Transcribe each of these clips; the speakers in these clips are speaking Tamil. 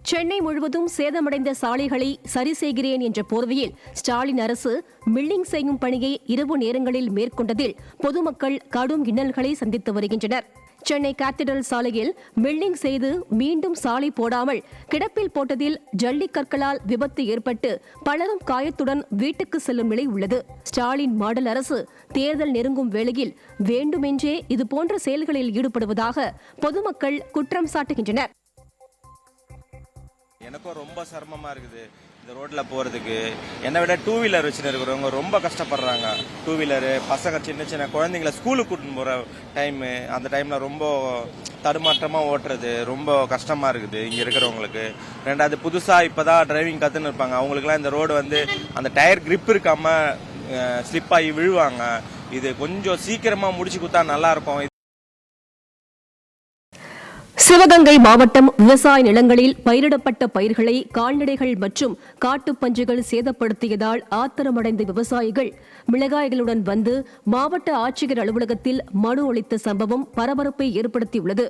சென்னை முழுவதும் சேதமடைந்த சாலைகளை சரி செய்கிறேன் என்ற போர்வையில் ஸ்டாலின் அரசு மில்லிங் செய்யும் பணியை இரவு நேரங்களில் மேற்கொண்டதில் பொதுமக்கள் கடும் இன்னல்களை சந்தித்து வருகின்றனர். சென்னை கேத்தட்ரல் சாலையில் மில்லிங் செய்து மீண்டும் சாலை போடாமல் கிடப்பில் போட்டதில் ஜல்லிக்கற்களால் விபத்து ஏற்பட்டு பலரும் காயத்துடன் வீட்டுக்கு செல்லும் நிலை உள்ளது. ஸ்டாலின் மாடல் அரசு தேர்தல் நெருங்கும் வேளையில் வேண்டுமென்றே இதுபோன்ற செயல்களில் ஈடுபடுவதாக பொதுமக்கள் குற்றம் சாட்டுகின்றனர். எனக்கும் ரொம்ப சிரமமா இருக்குது இந்த ரோட்ல போறதுக்கு. என்னை விட டூ வீலர் வச்சுட்டு இருக்கிறவங்க ரொம்ப கஷ்டப்படுறாங்க. டூ வீலரு பசங்க சின்ன சின்ன குழந்தைங்கள ஸ்கூலுக்கு கூட்டின்னு போற டைமு, அந்த டைம்ல ரொம்ப தடுமாற்றமா ஓட்டுறது ரொம்ப கஷ்டமா இருக்குது இங்க இருக்கிறவங்களுக்கு. ரெண்டாவது புதுசா இப்பதான் டிரைவிங் கத்துன்னு இருப்பாங்க, அவங்களுக்குலாம் இந்த ரோடு அந்த டயர் கிரிப் இருக்காம ஸ்லிப் ஆகி விழுவாங்க. இது கொஞ்சம் சீக்கிரமா முடிச்சு கொடுத்தா நல்லா இருக்கும். சிவகங்கை மாவட்டம் விவசாய நிலங்களில் பயிரிடப்பட்ட பயிர்களை கால்நடைகள் மற்றும் காட்டுப்பன்றிகள் சேதப்படுத்தியதால் ஆத்திரமடைந்த விவசாயிகள் மிளகாய்களுடன் வந்து மாவட்ட ஆட்சியர் அலுவலகத்தில் மனு அளித்த சம்பவம் பரபரப்பை ஏற்படுத்தியுள்ளது.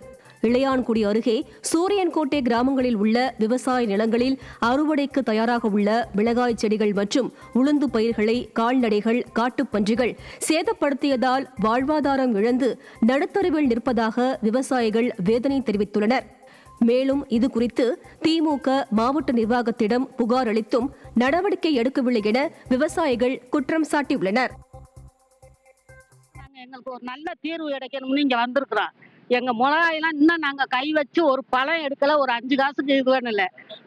இளையான்குடி அருகே சூரியன்கோட்டை கிராமங்களில் உள்ள விவசாய நிலங்களில் அறுவடைக்கு தயாராக உள்ள மிளகாய் செடிகள் மற்றும் உளுந்து பயிர்களை கால்நடைகள் காட்டுப்பன்றிகள் சேதப்படுத்தியதால் வாழ்வாதாரம் இழந்து நடுத்தருவில் நிற்பதாக விவசாயிகள் வேதனை தெரிவித்துள்ளனர். மேலும் இதுகுறித்து திமுக மாவட்ட நிர்வாகத்திடம் புகார் அளித்தும் நடவடிக்கை எடுக்கவில்லை என விவசாயிகள் குற்றம் சாட்டியுள்ளனர். எங்களுக்கு ஒரு நல்ல தீர்வு கிடைக்கணும்னு இங்க வந்திருக்கிறோம். எங்க மிளகாயெல்லாம் இன்னும் நாங்க கை வச்சு ஒரு பழம் எடுக்கல. ஒரு 5 காசுக்கு இது வேணும் இல்ல,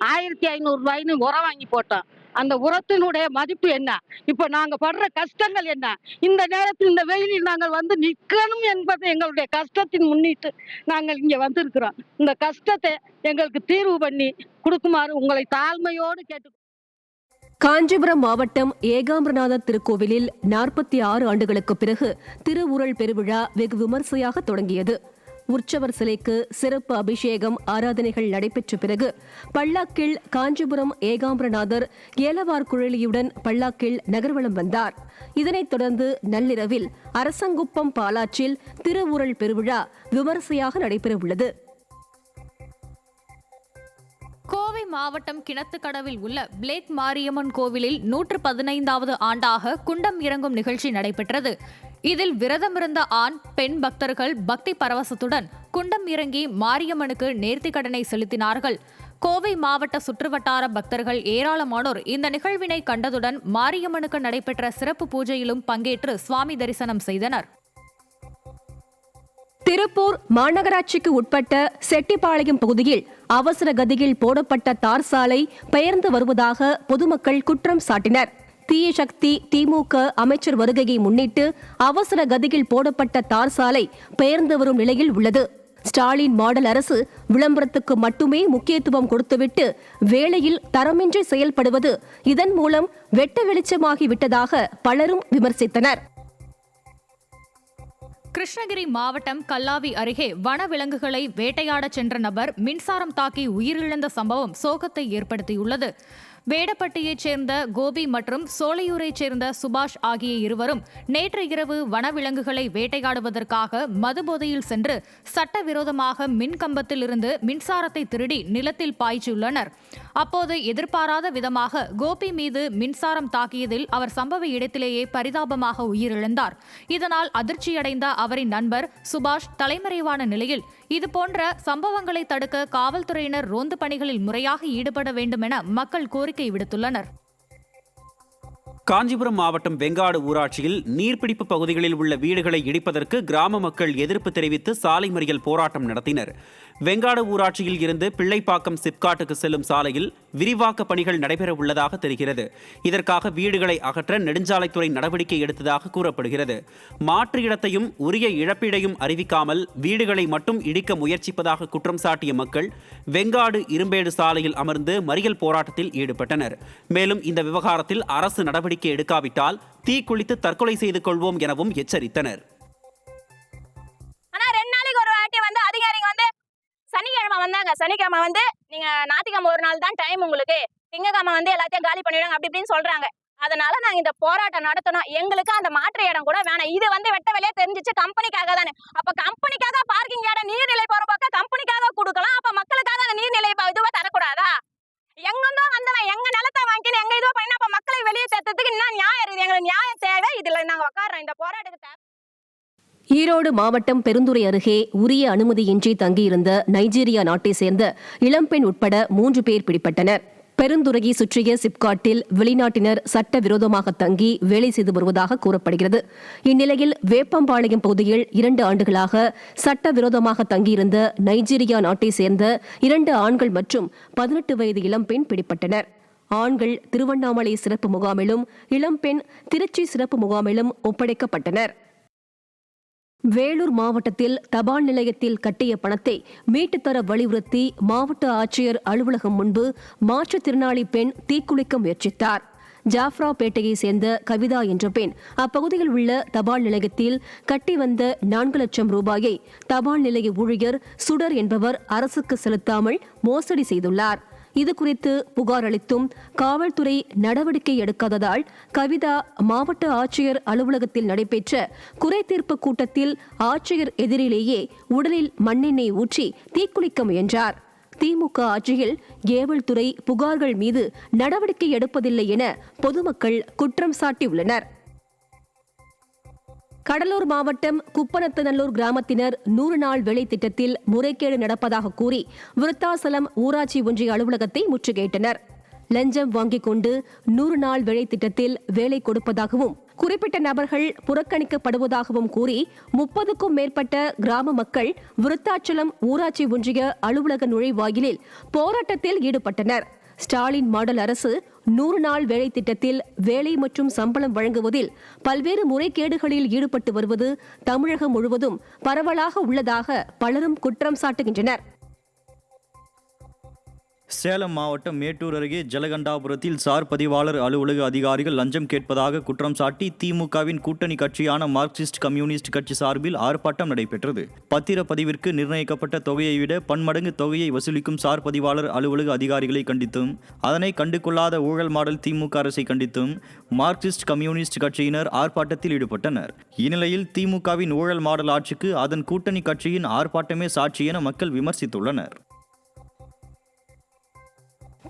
1500 ரூபாய்னு உரம் வாங்கி போட்டோம். அந்த உரத்தினுடைய மதிப்பு என்ன? இப்ப நாங்க படுற கஷ்டங்கள் என்ன? இந்த நேரத்தில் இந்த வெயிலில் நாங்கள் நிற்கணும் என்பது எங்களுடைய கஷ்டத்தின் முன்னிட்டு நாங்கள் இங்க வந்திருக்கிறோம். இந்த கஷ்டத்தை எங்களுக்கு தீர்வு பண்ணி கொடுக்குமாறு உங்களை தாழ்மையோடு கேட்டு. காஞ்சிபுரம் மாவட்டம் ஏகாம்பரநாதர் திருக்கோவிலில் 46 ஆண்டுகளுக்கு பிறகு திருவுருள் பெருவிழா வெகு விமர்சையாக தொடங்கியது. உற்சவர் சிலைக்கு சிறப்பு அபிஷேகம் ஆராதனைகள் நடைபெற்ற பிறகு பல்லாக்கில் காஞ்சிபுரம் ஏகாம்பரநாதர் ஏலவார் குழலியுடன் பல்லாக்கில் நகர்வலம் வந்தார். இதனைத் தொடர்ந்து நள்ளிரவில் அரசங்குப்பம் பாலாற்றில் திருவுருள் பெருவிழா விமர்சையாக நடைபெறவுள்ளது. கோவை மாவட்டம் கிணத்துக்கடவில் உள்ள பிளேக் மாரியம்மன் கோவிலில் 115வது ஆண்டாக குண்டம் இறங்கும் நிகழ்ச்சி நடைபெற்றது. இதில் விரதமிருந்த ஆண் பெண் பக்தர்கள் பக்தி பரவசத்துடன் குண்டம் இறங்கி மாரியம்மனுக்கு நேர்த்திக் கடனை செலுத்தினார்கள். கோவை மாவட்ட சுற்றுவட்டார பக்தர்கள் ஏராளமானோர் இந்த நிகழ்வினை கண்டதுடன் மாரியம்மனுக்கு நடைபெற்ற சிறப்பு பூஜையிலும் பங்கேற்று சுவாமி தரிசனம் செய்தனர். திருப்பூர் மாநகராட்சிக்கு உட்பட்ட செட்டிப்பாளையம் பகுதியில் அவசர கதியில் போடப்பட்ட தார் சாலை பெயர்ந்து வருவதாக பொதுமக்கள் குற்றம் சாட்டினர். தீய சக்தி திமுக அமைச்சர் வருகையை முன்னிட்டு அவசர கதியில் போடப்பட்ட தார் சாலை பெயர்ந்து வரும் நிலையில் உள்ளது. ஸ்டாலின் மாடல் அரசு விளம்பரத்துக்கு மட்டுமே முக்கியத்துவம் கொடுத்துவிட்டு வேளையில் தரமின்றி செயல்படுவது இதன் மூலம் வெட்ட வெளிச்சமாகிவிட்டதாக பலரும் விமர்சித்தனர். கிருஷ்ணகிரி மாவட்டம் கல்லாவி அருகே வனவிலங்குகளை வேட்டையாடச் சென்ற நபர் மின்சாரம் தாக்கி உயிரிழந்த சம்பவம் சோகத்தை ஏற்படுத்தியுள்ளது. வேடப்பட்டியைச் சேர்ந்த கோபி மற்றும் சோலையூரைச் சேர்ந்த சுபாஷ் ஆகிய இருவரும் நேற்று இரவு வனவிலங்குகளை வேட்டையாடுவதற்காக மதுபோதையில் சென்று சட்டவிரோதமாக மின்கம்பத்தில் இருந்து மின்சாரத்தை திருடி நிலத்தில் பாய்ச்சியுள்ளனர். அப்போது எதிர்பாராத விதமாக கோபி மீது மின்சாரம் தாக்கியதில் அவர் சம்பவ இடத்திலேயே பரிதாபமாக உயிரிழந்தார். இதனால் அதிர்ச்சியடைந்த அவரின் நண்பர் சுபாஷ் தலைமறைவான நிலையில் இதுபோன்ற சம்பவங்களை தடுக்க காவல்துறையினர் ரோந்து பணிகளில் முறையாக ஈடுபட வேண்டும் என மக்கள் கோரிக்கை விடுத்துள்ளனர். காஞ்சிபுரம் மாவட்டம் வெங்காடு ஊராட்சியில் நீர்பிடிப்பு பகுதிகளில் உள்ள வீடுகளை இடிப்பதற்கு கிராம மக்கள் எதிர்ப்பு தெரிவித்து சாலை மறியல் போராட்டம் நடத்தினர். வெங்காடு ஊராட்சியில் இருந்து பிள்ளைப்பாக்கம் சிப்காட்டுக்கு செல்லும் சாலையில் விரிவாக்க பணிகள் நடைபெற உள்ளதாக தெரிகிறது. இதற்காக வீடுகளை அகற்ற நெடுஞ்சாலைத்துறை நடவடிக்கை எடுத்ததாக கூறப்படுகிறது. மாற்று இடத்தையும் உரிய இழப்பீடையும் அறிவிக்காமல் வீடுகளை மட்டும் இடிக்க முயற்சிப்பதாக குற்றம் சாட்டிய மக்கள் வெங்காடு இரும்பேடு சாலையில் அமர்ந்து மறியல் போராட்டத்தில் ஈடுபட்டனர். மேலும் இந்த விவகாரத்தில் அரசு நடவடிக்கை எடுக்காவிட்டால் தீக்குளித்து தற்கொலை செய்து கொள்வோம் எனவும் எச்சரித்தனர். சனிக்கிழமை நீங்க ஞாயிற்றுக்கிழமை ஒரு நாள் தான் டைம், உங்களுக்கு திங்கக்கிழமை எல்லாத்தையும் காலி பண்ணிடுவாங்க அப்படி இப்படின்னு சொல்றாங்க. அதனால நாங்க இந்த போராட்டம் நடத்தணும். எங்களுக்கு அந்த மாற்று இடம் கூட வேணாம். இது வெட்ட வெளியே தெரிஞ்சிச்சு கம்பெனிக்காக தானே. அப்ப கம்பெனிக்காக பார்க்கிங் இடம் நீர்நிலை போற பக்கம் கம்பெனிக்காக கொடுக்கலாம். அப்ப மக்களுக்காக அந்த நீர்நிலை இதுவா தரக்கூடாதா? எங்க நிலத்தை வாங்கின்னு எங்க இதுவா பண்ணி அப்ப மக்களை வெளியே சேர்த்ததுக்கு என்ன நியாயம் இருக்குது? எங்களுக்கு நியாயம் தேவை. இதுல நாங்க உட்கார்றோம் இந்த போராட்டத்துக்கு. ஈரோடு மாவட்டம் பெருந்துறை அருகே உரிய அனுமதியின்றி தங்கியிருந்த நைஜீரியா நாட்டை சேர்ந்த இளம்பெண் உட்பட 3 பேர் பிடிபட்டனர். பெருந்துறையை சுற்றிய சிப்காட்டில் வெளிநாட்டினர் சட்டவிரோதமாக தங்கி வேலை செய்து வருவதாக கூறப்படுகிறது. இந்நிலையில் வேப்பம்பாளையம் பகுதியில் 2 ஆண்டுகளாக சட்டவிரோதமாக தங்கியிருந்த நைஜீரியா நாட்டை சேர்ந்த 2 ஆண்கள் மற்றும் 18 வயது இளம்பெண் பிடிபட்டனர். ஆண்கள் திருவண்ணாமலை சிறப்பு முகாமிலும் இளம்பெண் திருச்சி சிறப்பு முகாமிலும் ஒப்படைக்கப்பட்டனர். வேலூர் மாவட்டத்தில் தபால் நிலையத்தில் கட்டிய பணத்தை மீட்டுத்தர வலியுறுத்தி மாவட்ட ஆட்சியர் அலுவலகம் முன்பு மாற்றுத்திறனாளி பெண் தீக்குளிக்க முயற்சித்தார். ஜாஃப்ராபேட்டையை சேர்ந்த கவிதா என்ற பெண் அப்பகுதியில் உள்ள தபால் நிலையத்தில் கட்டி வந்த 4 லட்சம் ரூபாயை தபால் நிலைய ஊழியர் சுடர் என்பவர் அரசுக்கு செலுத்தாமல் மோசடி செய்துள்ளார். இதுகுறித்து புகார் அளித்தும் காவல்துறை நடவடிக்கை எடுக்காததால் கவிதா மாவட்ட ஆட்சியர் அலுவலகத்தில் நடைபெற்ற குறைதீர்ப்பு கூட்டத்தில் ஆட்சியர் எதிரிலேயே உடலில் மண்ணெண்ணெய் ஊற்றி தீக்குளிக்க முயன்றார். திமுக ஆட்சியில் ஏவல்துறை புகார்கள் மீது நடவடிக்கை எடுப்பதில்லை என பொதுமக்கள் குற்றம் சாட்டியுள்ளனர். கடலூர் மாவட்டம் குப்பநத்தநல்லூர் கிராமத்தினர் 100 நாள் வேலை திட்டத்தில் முறைகேடு நடப்பதாக கூறி விருத்தாசலம் ஊராட்சி ஒன்றிய அலுவலகத்தை முற்றுகையிட்டனர். லஞ்சம் வாங்கிக் கொண்டு 100 நாள் வேலை திட்டத்தில் வேலை கொடுப்பதாகவும் குறிப்பிட்ட நபர்கள் புறக்கணிக்கப்படுவதாகவும் கூறி 30க்கும் மேற்பட்ட கிராம மக்கள் விருத்தாச்சலம் ஊராட்சி ஒன்றிய அலுவலக நுழைவாயிலில் போராட்டத்தில் ஈடுபட்டனர். ஸ்டாலின் மாடல் அரசு 100 நாள் வேலை திட்டத்தில் வேலை மற்றும் சம்பளம் வழங்குவதில் பல்வேறு முறைகேடுகளில் ஈடுபட்டு வருவது தமிழகம் முழுவதும் பரவலாக உள்ளதாக பலரும் குற்றம் சாட்டுகின்றனர். சேலம் மாவட்டம் மேட்டூர் அருகே ஜலகண்டாபுரத்தில் சார் பதிவாளர் அலுவலக அதிகாரிகள் லஞ்சம் கேட்பதாக குற்றம் சாட்டி திமுகவின் கூட்டணி கட்சியான மார்க்சிஸ்ட் கம்யூனிஸ்ட் கட்சி சார்பில் ஆர்ப்பாட்டம் நடைபெற்றது. பத்திரப்பதிவிற்கு நிர்ணயிக்கப்பட்ட தொகையை விட பன்மடங்கு தொகையை வசூலிக்கும் சார் பதிவாளர் அலுவலக அதிகாரிகளை கண்டித்தும் அதனை கண்டுகொள்ளாத ஊழல் மாடல் திமுக அரசை கண்டித்தும் மார்க்சிஸ்ட் கம்யூனிஸ்ட் கட்சியினர் ஆர்ப்பாட்டத்தில் ஈடுபட்டனர். இந்நிலையில் திமுகவின் ஊழல் மாடல் ஆட்சிக்கு அதன் கூட்டணி கட்சியின் ஆர்ப்பாட்டமே சாட்சி என மக்கள் விமர்சித்துள்ளனர்.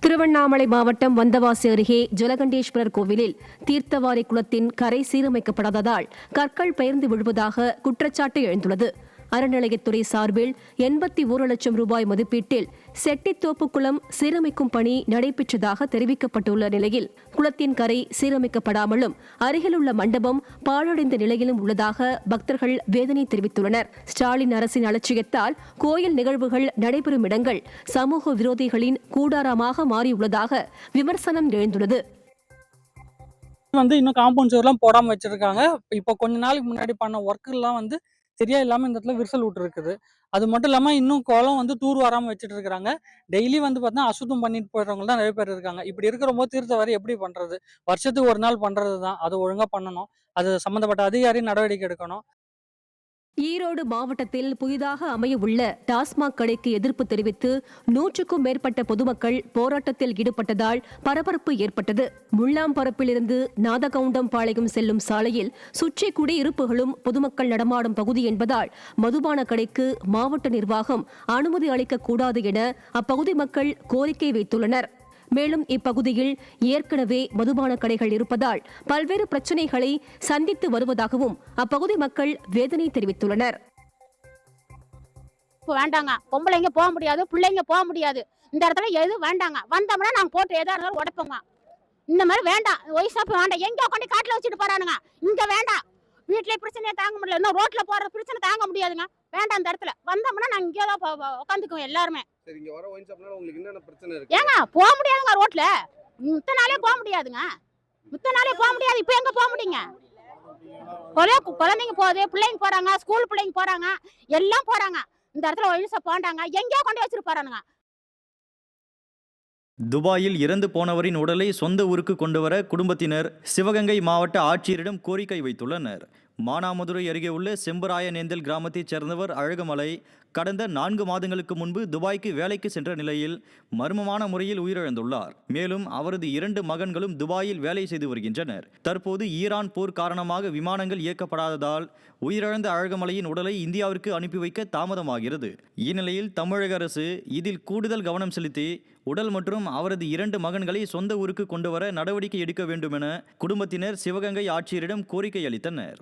திருவண்ணாமலை மாவட்டம் வந்தவாசி அருகே ஜலகண்டேஸ்வரர் கோவிலில் தீர்த்தவாரி குளத்தின் கரை சீரமைக்கப்படாததால் கற்கள் பெயர்ந்து விழுவதாக குற்றச்சாட்டு எழுந்துள்ளது. அறநிலையத்துறை சார்பில் 81 லட்சம் ரூபாய் மதிப்பீட்டில் செட்டித்தோப்பு குளம் சீரமைக்கும் பணி நடைபெற்றதாக தெரிவிக்கப்பட்டுள்ள நிலையில் குளத்தின் கரை சீரமைக்கப்படாமலும் அருகிலுள்ள மண்டபம் பாழடைந்த நிலையிலும் உள்ளதாக பக்தர்கள் வேதனை தெரிவித்துள்ளனர். ஸ்டாலின் அரசின் அலட்சியத்தால் கோயில் நிகழ்வுகள் நடைபெறும் இடங்கள் சமூக விரோதிகளின் கூடாரமாக மாறியுள்ளதாக விமர்சனம் எழுந்துள்ளது. இன்னும் காம்பவுண்ட் சுவர்லாம் போடாம வச்சிருக்காங்க. இப்போ கொஞ்ச நாளைக்கு முன்னாடி பண்ண ஒர்க்கெல்லாம் சரியா இல்லாம இந்த இடத்துல விரிசல் விட்டு இருக்குது. அது மட்டும் இல்லாம இன்னும் குளம் தூர் வராம வச்சுட்டு இருக்காங்க. டெய்லி பார்த்தா அசுத்தம் பண்ணிட்டு போயிடுறவங்க தான் நிறைய பேர் இருக்காங்க. இப்படி இருக்கிற போது தீர்த்தவாரி எப்படி பண்றது? வருஷத்துக்கு ஒரு நாள் பண்றது தான். அது ஒழுங்கா பண்ணணும். அது சம்பந்தப்பட்ட அதிகாரி நடவடிக்கை எடுக்கணும். ஈரோடு மாவட்டத்தில் புதிதாக அமைய உள்ள டாஸ்மாக் கடைக்கு எதிர்ப்பு தெரிவித்து 100க்கும் மேற்பட்ட பொதுமக்கள் போராட்டத்தில் ஈடுபட்டதால் பரபரப்பு ஏற்பட்டது. முள்ளாம்பரப்பிலிருந்து நாதகவுண்டம்பாளையம் செல்லும் சாலையில் சுற்றி குடியிருப்புகளும் பொதுமக்கள் நடமாடும் பகுதி என்பதால் மதுபான கடைக்கு மாவட்ட நிர்வாகம் அனுமதி அளிக்கக்கூடாது என அப்பகுதி மக்கள் கோரிக்கை வைத்துள்ளனர். மேலும் இப்பகுதியில் ஏற்கனவே மதுபான கடைகள் இருப்பதால் பல்வேறு பிரச்சனைகளை சந்தித்து வருவதாகவும் அப்பகுதி மக்கள் வேதனை தெரிவித்துள்ளனர். வேண்டாங்க, பொம்பளைங்க போக முடியாது, பிள்ளைங்க போக முடியாது. இந்த இடத்துல எது வேண்டாங்க. வந்தோம்னா நாங்க போட்டு எதா இருந்தாலும் உடைப்போங்க. இந்த மாதிரி வேண்டாம். ஒய்சாப்பு வேண்டாம். எங்க உட்காந்து காட்டுல வச்சுட்டு போறானுங்க. இங்க வேண்டாம். வீட்டுல பிரச்சனையை தாங்க முடியல. இன்னும் ரோட்ல போற பிரச்சனை தாங்க முடியாதுங்க. வேண்டாம். இந்த இடத்துல வந்தோம்னா நாங்க இங்கேதான் உட்காந்துக்குவோம் எல்லாருமே. ஏங்க போக முடியாதுங்க ரோட்ல. மித்த நாளே போக முடியாதுங்க. மித்த நாளே போக முடியாது. இப்ப எங்க போக முடியுங்க? ஒரே குழந்தைங்க போகுது, பிள்ளைங்க போறாங்க, ஸ்கூல் பிள்ளைங்க போறாங்க, எல்லாம் போறாங்க. இந்த இடத்துல ஒழிசா போண்டாங்க. எங்கேயோ கொண்டு வச்சிட்டு போறானுங்க. துபாயில் இறந்து போனவரின் உடலை சொந்த ஊருக்கு கொண்டுவர குடும்பத்தினர் சிவகங்கை மாவட்ட ஆட்சியரிடம் கோரிக்கை வைத்துள்ளனர். மானாமதுரை அருகே உள்ள செம்பராயநேந்தல் கிராமத்தைச் சேர்ந்தவர் அழகுமலை கடந்த 4 மாதங்களுக்கு முன்பு துபாய்க்கு வேலைக்கு சென்ற நிலையில் மர்மமான முறையில் உயிரிழந்துள்ளார். மேலும் அவரது 2 மகன்களும் துபாயில் வேலை செய்து வருகின்றனர். தற்போது ஈரான் போர் காரணமாக விமானங்கள் இயக்கப்படாததால் உயிரிழந்த அழகமலையின் உடலை இந்தியாவிற்கு அனுப்பி வைக்க தாமதமாகிறது. இந்நிலையில் தமிழக அரசு இதில் கூடுதல் கவனம் செலுத்தி உடல் மற்றும் அவரது 2 மகன்களை சொந்த ஊருக்கு கொண்டுவர நடவடிக்கை எடுக்க வேண்டும் என குடும்பத்தினர் சிவகங்கை ஆட்சியரிடம் கோரிக்கை அளித்தனர்.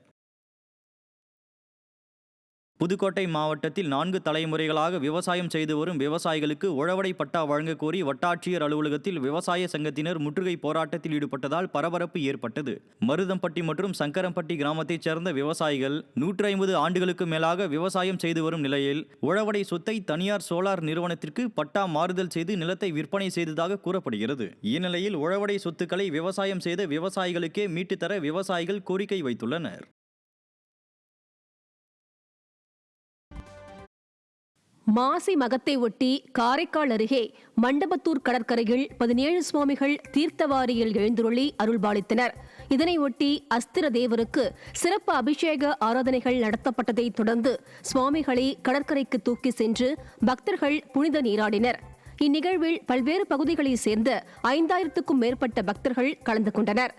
புதுக்கோட்டை மாவட்டத்தில் 4 தலைமுறைகளாக விவசாயம் செய்து வரும் விவசாயிகளுக்கு உழவடை பட்டா வழங்க கோரி வட்டாட்சியர் அலுவலகத்தில் விவசாய சங்கத்தினர் முற்றுகை போராட்டத்தில் ஈடுபட்டதால் பரபரப்பு ஏற்பட்டது. மருதம்பட்டி மற்றும் சங்கரம்பட்டி கிராமத்தைச் சேர்ந்த விவசாயிகள் 150 ஆண்டுகளுக்கு மேலாக விவசாயம் செய்து வரும் நிலையில் உழவடை சொத்தை தனியார் சோலார் நிறுவனத்திற்கு பட்டா மாறுதல் செய்து நிலத்தை விற்பனை செய்ததாக கூறப்படுகிறது. இந்நிலையில் உழவடை சொத்துக்களை விவசாயம் செய்த விவசாயிகளுக்கே மீட்டுத்தர விவசாயிகள் கோரிக்கை வைத்துள்ளனர். மாசி மகத்தை ஒட்டி காரைக்கால் அருகே மண்டபத்தூர் கடற்கரையில் 17 சுவாமிகள் தீர்த்தவாரியில் எழுந்துருளி அருள்பாலித்தனர். இதனை ஒட்டி அஸ்திர தேவருக்கு சிறப்பு அபிஷேக ஆராதனைகள் நடத்தப்பட்டதைத் தொடர்ந்து சுவாமிகளை கடற்கரைக்கு தூக்கி சென்று பக்தர்கள் புனித நீராடினர். இந்நிகழ்வில் பல்வேறு பகுதிகளைச் சேர்ந்த 5000க்கும் மேற்பட்ட பக்தர்கள் கலந்து கொண்டனர்.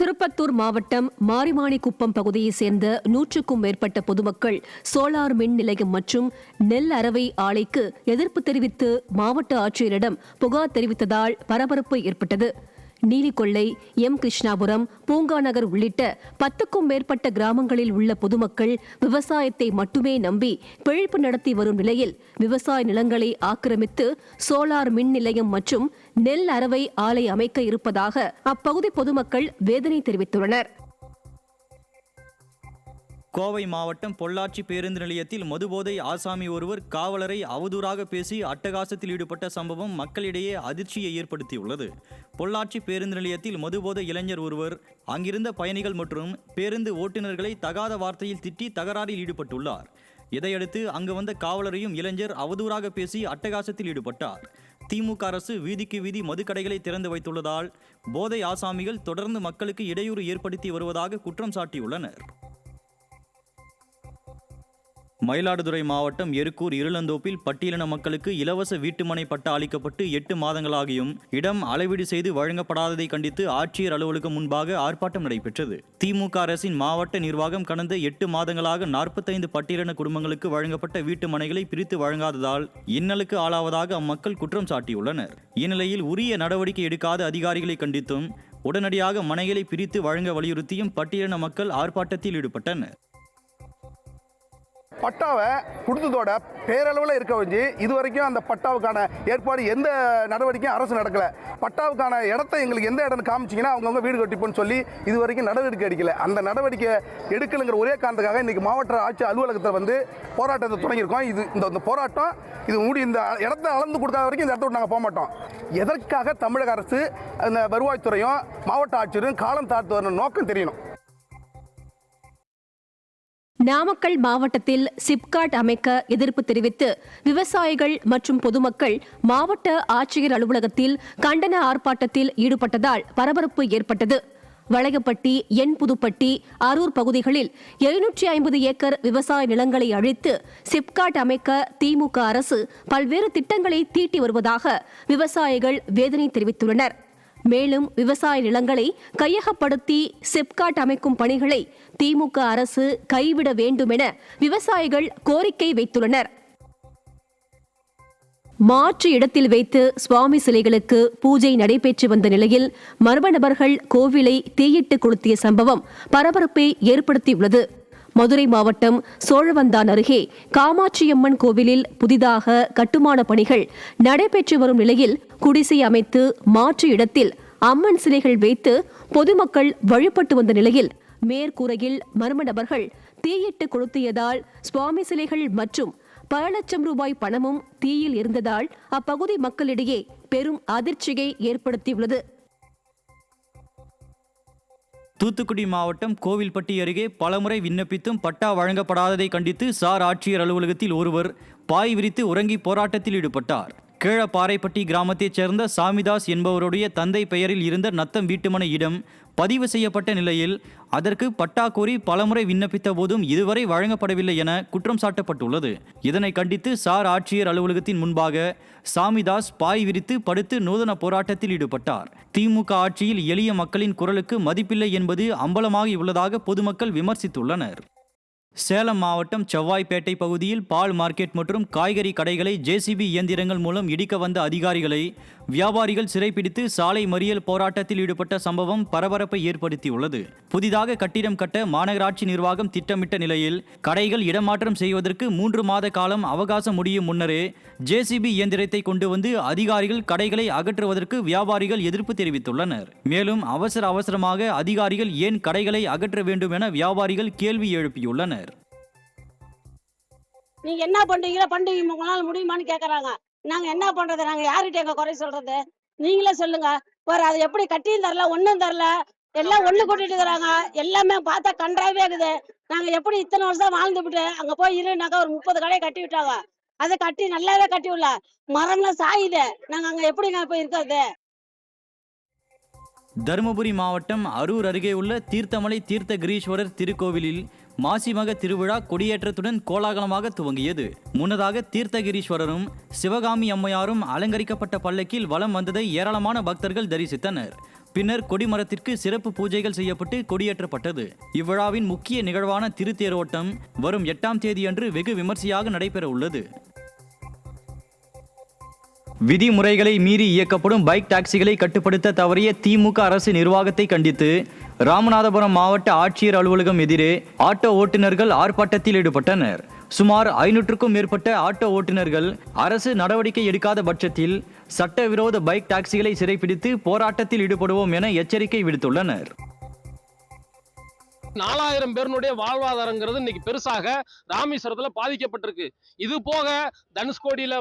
திருப்பத்தூர் மாவட்டம் மாரிமாணிக்குப்பம் பகுதியைச் சேர்ந்த 100க்கும் மேற்பட்ட பொதுமக்கள் சோலார் மின் நிலையம் மற்றும் நெல் அரவை ஆலைக்கு எதிர்ப்பு தெரிவித்து மாவட்ட ஆட்சியரிடம் புகார் தெரிவித்ததால் பரபரப்பு ஏற்பட்டது. நீலிகொள்ளை, எம். கிருஷ்ணாபுரம், பூங்காநகர் உள்ளிட்ட 10க்கும் மேற்பட்ட கிராமங்களில் உள்ள பொதுமக்கள் விவசாயத்தை மட்டுமே நம்பி பிழைப்பு நடத்தி வரும் நிலையில் விவசாய நிலங்களை ஆக்கிரமித்து சோலார் மின் நிலையம் மற்றும் நெல் அரவை ஆலை அமைக்க இருப்பதாக அப்பகுதி பொதுமக்கள் வேதனை தெரிவித்துள்ளனர். கோவை மாவட்டம் பொள்ளாச்சி பேருந்து நிலையத்தில் மதுபோதை ஆசாமி ஒருவர் காவலரை அவதூறாக பேசி அட்டகாசத்தில் ஈடுபட்ட சம்பவம் மக்களிடையே அதிர்ச்சியை ஏற்படுத்தியுள்ளது. பொள்ளாச்சி பேருந்து நிலையத்தில் மதுபோதை இளைஞர் ஒருவர் அங்கிருந்த பயணிகள் மற்றும் பேருந்து ஓட்டுநர்களை தகாத வார்த்தையில் திட்டி தகராறில் ஈடுபட்டுள்ளார். இதையடுத்து அங்கு வந்த காவலரையும் இளைஞர் அவதூறாக பேசி அட்டகாசத்தில் ஈடுபட்டார். திமுக அரசு வீதிக்கு வீதி மதுக்கடைகளை திறந்து வைத்துள்ளதால் போதை ஆசாமிகள் தொடர்ந்து மக்களுக்கு இடையூறு ஏற்படுத்தி வருவதாக குற்றம் சாட்டியுள்ளனர். மயிலாடுதுறை மாவட்டம் எருக்கூர் இருளந்தோப்பில் பட்டியலின மக்களுக்கு இலவச வீட்டுமனை பட்டா அளிக்கப்பட்டு 8 மாதங்களாகியும் இடம் அளவீடு செய்து வழங்கப்படாததை கண்டித்து ஆட்சியர் அலுவலகம் முன்பாக ஆர்ப்பாட்டம் நடைபெற்றது. திமுக அரசின் மாவட்ட நிர்வாகம் கடந்த 8 மாதங்களாக 45 பட்டியலின குடும்பங்களுக்கு வழங்கப்பட்ட வீட்டுமனைகளை பிரித்து வழங்காததால் இன்னலுக்கு ஆளாவதாக அம்மக்கள் குற்றம் சாட்டியுள்ளனர். இந்நிலையில் உரிய நடவடிக்கை எடுக்காத அதிகாரிகளை கண்டித்தும் உடனடியாக மனைகளை பிரித்து வழங்க வலியுறுத்தியும் பட்டியலின மக்கள் ஆர்ப்பாட்டத்தில் ஈடுபட்டனர். பட்டாவை கொடுத்ததோட பேரளவில் இருக்க வச்சு இது வரைக்கும் அந்த பட்டாவுக்கான ஏற்பாடு எந்த நடவடிக்கையும் அரசு நடக்கல. பட்டாவுக்கான இடத்த எங்களுக்கு எந்த இடம்னு காமிச்சிங்கன்னா அவங்கவுங்க வீடு கட்டிப்போன்னு சொல்லி இது வரைக்கும் நடவடிக்கை எடுக்கல. அந்த நடவடிக்கை எடுக்கலுங்கிற ஒரே காரணத்துக்காக இன்றைக்கி மாவட்ட ஆட்சி அலுவலகத்தில் வந்து போராட்டத்தை தொடங்கியிருக்கோம். இந்த போராட்டம் இந்த இடத்த அளந்து கொடுக்காத வரைக்கும் இந்த இடத்த விட்டு நாங்கள் போக மாட்டோம். எதற்காக தமிழக அரசு அந்த வருவாய்த்துறையும் மாவட்ட ஆட்சியரும் காலம் தாழ்த்து வர நோக்கம் தெரியணும். நாமக்கல் மாவட்டத்தில் சிப்காட் அமைக்க எதிர்ப்பு தெரிவித்து விவசாயிகள் மற்றும் பொதுமக்கள் மாவட்ட ஆட்சியர் அலுவலகத்தில் கண்டன ஆர்ப்பாட்டத்தில் ஈடுபட்டதால் பரபரப்பு ஏற்பட்டது. வளையப்பட்டி, என் புதுப்பட்டி, அரூர் பகுதிகளில் 750 ஏக்கர் விவசாய நிலங்களை அழித்து சிப்காட் அமைக்க திமுக அரசு பல்வேறு திட்டங்களை தீட்டி வருவதாக விவசாயிகள் வேதனை தெரிவித்துள்ளனர். மேலும் விவசாய நிலங்களை கையகப்படுத்தி சிப்காட் அமைக்கும் பணிகளை திமுக அரசு கைவிட வேண்டும் என விவசாயிகள் கோரிக்கை வைத்துள்ளனர். மாற்று இடத்தில் வைத்து சுவாமி சிலைகளுக்கு பூஜை நடைபெற்று வந்த நிலையில் மர்ம நபர்கள் கோவிலை தீயிட்டு கொளுத்திய சம்பவம் பரபரப்பை ஏற்படுத்தியுள்ளது. மதுரை மாவட்டம் சோழவந்தான் அருகே காமாட்சியம்மன் கோவிலில் புதிதாக கட்டுமான பணிகள் நடைபெற்று வரும் நிலையில் குடிசை அமைத்து மாற்று இடத்தில் அம்மன் சிலைகள் வைத்து பொதுமக்கள் வழிபட்டு வந்த நிலையில் மேற்கூரையில் மர்ம நபர்கள் தீயிட்டு கொளுத்தியதால் சுவாமி சிலைகள் மற்றும் பல லட்சம் ரூபாய் பணமும் தீயில் இருந்ததால் அப்பகுதி மக்களிடையே பெரும் அதிர்ச்சியை ஏற்படுத்தியுள்ளது. தூத்துக்குடி மாவட்டம் கோவில்பட்டி அருகே பலமுறை விண்ணப்பித்தும் பட்டா வழங்கப்படாததை கண்டித்து சார் ஆட்சியர் அலுவலகத்தில் ஒருவர் பாய் விரித்து உறங்கி போராட்டத்தில் ஈடுபட்டார். கீழப்பாறைப்பட்டி கிராமத்தைச் சேர்ந்த சாமிதாஸ் என்பவருடைய தந்தை பெயரில் இருந்த நத்தம் வீட்டுமனை இடம் பதிவு செய்யப்பட்ட நிலையில் அதற்கு பட்டா கோரி பலமுறை விண்ணப்பித்த போதும் இதுவரை வழங்கப்படவில்லை என குற்றம் சாட்டப்பட்டுள்ளது. இதனை கண்டித்து சார் ஆட்சியர் அலுவலகத்தின் முன்பாக சாமிதாஸ் பாய் விரித்து படுத்து நூதன போராட்டத்தில் ஈடுபட்டார். திமுக ஆட்சியில் எளிய மக்களின் குரலுக்கு மதிப்பில்லை என்பது அம்பலமாகி உள்ளதாக பொதுமக்கள் விமர்சித்துள்ளனர். சேலம் மாவட்டம் செவ்வாய்ப்பேட்டை பகுதியில் பால் மார்க்கெட் மற்றும் காய்கறி கடைகளை ஜேசிபி இயந்திரங்கள் மூலம் இடிக்க வந்த அதிகாரிகளை வியாபாரிகள் சிறைப்பிடித்து சாலை மறியல் போராட்டத்தில் ஈடுபட்ட சம்பவம் பரபரப்பை ஏற்படுத்தியுள்ளது. புதிதாக கட்டிடம் கட்ட மாநகராட்சி நிர்வாகம் திட்டமிட்ட நிலையில் கடைகள் இடமாற்றம் செய்வதற்கு 3 மாத காலம் அவகாசம் முடியும் முன்னரே ஜேசிபி இயந்திரத்தை கொண்டு வந்து அதிகாரிகள் கடைகளை அகற்றுவதற்கு வியாபாரிகள் எதிர்ப்பு தெரிவித்துள்ளனர். மேலும் அவசரமாக அதிகாரிகள் ஏன் கடைகளை அகற்ற வேண்டும் என வியாபாரிகள் கேள்வி எழுப்பியுள்ளனர். நீங்க என்ன பண்றீங்களோ பண்டிகை உங்களால முடியுமான்னு கேக்குறாங்க. நாங்க என்ன பண்றது? நாங்க யார்கிட்ட எங்க குறை சொல்றது? நீங்களே சொல்லுங்க. ஒரு அதை எப்படி கட்டியும் தரல, ஒன்னும் தரல, எல்லாம் ஒண்ணு கூட்டிட்டு இருக்கிறாங்க. எல்லாமே பார்த்தா கன்றாவே இருக்குது. நாங்க எப்படி இத்தனை வருஷம் வாழ்ந்துவிட்டு அங்க போய் இருனாக்கா ஒரு 30 கடையை கட்டி விட்டாங்க. அதை கட்டி நல்லாவே கட்டி விடல, மரம்லாம் சாயுது. நாங்க அங்க எப்படிங்க போய் இருக்கிறது? தருமபுரி மாவட்டம் அரூர் அருகே உள்ள தீர்த்தமலை தீர்த்தகிரீஸ்வரர் திருக்கோவிலில் மாசிமக திருவிழா கொடியேற்றத்துடன் கோலாகலமாக துவங்கியது. முன்னதாக தீர்த்தகிரீஸ்வரரும் சிவகாமி அம்மையாரும் அலங்கரிக்கப்பட்ட பல்லக்கில் வலம் வந்ததை ஏராளமான பக்தர்கள் தரிசித்தனர். பின்னர் கொடிமரத்திற்கு சிறப்பு பூஜைகள் செய்யப்பட்டு கொடியேற்றப்பட்டது. இவ்விழாவின் முக்கிய நிகழ்வான திருத்தேரோட்டம் வரும் 8ஆம் தேதியன்று வெகு விமர்சையாக நடைபெற உள்ளது. விதிமுறைகளை மீறி இயக்கப்படும் பைக் டாக்ஸிகளை கட்டுப்படுத்த தவறிய திமுக அரசு நிர்வாகத்தை கண்டித்து ராமநாதபுரம் மாவட்ட ஆட்சியர் அலுவலகம் எதிரே ஆட்டோ ஓட்டுநர்கள் ஆர்ப்பாட்டத்தில் ஈடுபட்டனர். சுமார் 500க்கும் மேற்பட்ட ஆட்டோ ஓட்டுநர்கள் அரசு நடவடிக்கை எடுக்காத பட்சத்தில் சட்டவிரோத பைக் டாக்ஸிகளை சிறைப்பிடித்து போராட்டத்தில் ஈடுபடுவோம் என எச்சரிக்கை விடுத்துள்ளனர். 4000 பேருடைய வாழ்வாதாரங்கிறது இன்னைக்கு பெருசாக ராமேஸ்வரத்துல பாதிக்கப்பட்டிருக்கு. இது போக தனுஷ்கோடியில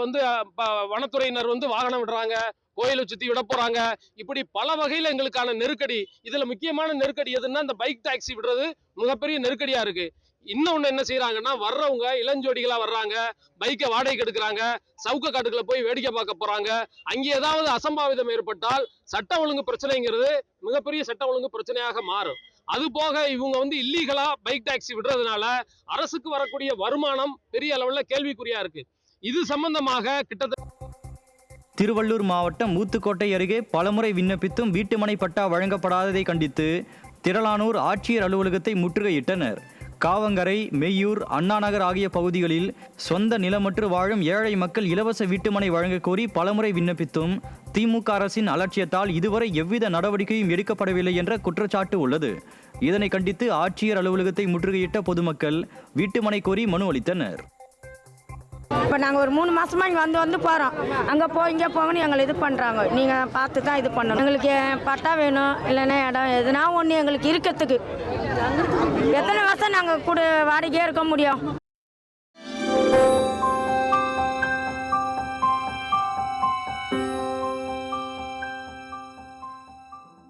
வனத்துறையினர் வாகனம் விடுறாங்க, கோயிலை சுத்தி விட போறாங்க. இப்படி பல வகையில எங்களுக்கான நெருக்கடி. இதுல முக்கியமான நெருக்கடி எதுன்னா இந்த பைக் டாக்ஸி விடுறது மிகப்பெரிய நெருக்கடியா இருக்கு. இன்னொன்னு என்ன செய்யறாங்கன்னா, வர்றவங்க இளஞ்சோடிகளா வர்றாங்க, பைக்கை வாடகைக்கு எடுக்கிறாங்க, சவுக்க காட்டுக்குள்ள போய் வேடிக்கை பார்க்க போறாங்க. அங்கே ஏதாவது அசம்பாவிதம் ஏற்பட்டால் சட்ட ஒழுங்கு பிரச்சனைங்கிறது மிகப்பெரிய சட்ட ஒழுங்கு பிரச்சனையாக மாறும். அது போக இவங்க இல்லீகலா பைக் டாக்ஸி விடுறதுனால அரசுக்கு வரக்கூடிய வருமானம் பெரிய அளவுல கேள்விக்குறியா இருக்கு. இது சம்பந்தமாக கிட்டத்தட்ட திருவள்ளூர் மாவட்டம் ஊத்துக்கோட்டை அருகே பலமுறை விண்ணப்பித்தும் வீட்டுமனை பட்டா வழங்கப்படாததை கண்டித்து திரளானோர் ஆட்சியர் அலுவலகத்தை முற்றுகையிட்டனர். காவங்கரை, மெய்யூர், அண்ணாநகர் ஆகிய பகுதிகளில் சொந்த நிலமற்று வாழும் ஏழை மக்கள் இலவச வீட்டுமனை வழங்க கோரி பலமுறை விண்ணப்பித்தும் திமுக அரசின் அலட்சியத்தால் இதுவரை எவ்வித நடவடிக்கையும் எடுக்கப்படவில்லை என்ற குற்றச்சாட்டு உள்ளது. இதனை கண்டித்து ஆட்சியர் அலுவலகத்தை முற்றுகையிட்ட பொதுமக்கள் வீட்டுமனை கோரி மனு அளித்தனர். இப்போ நாங்கள் ஒரு 3 மாசமா இங்கே வந்து போகிறோம். அங்கே இங்கே போங்கன்னு எங்களை இது பண்ணுறாங்க. நீங்கள் பார்த்து தான் இது பண்ணணும். எங்களுக்கு பட்டா வேணும், இல்லைன்னா இடம் எதுனா ஒன்று எங்களுக்கு இருக்கிறதுக்கு. எத்தனை வருஷம் நாங்கள் கூட வாடகையே இருக்க முடியும்?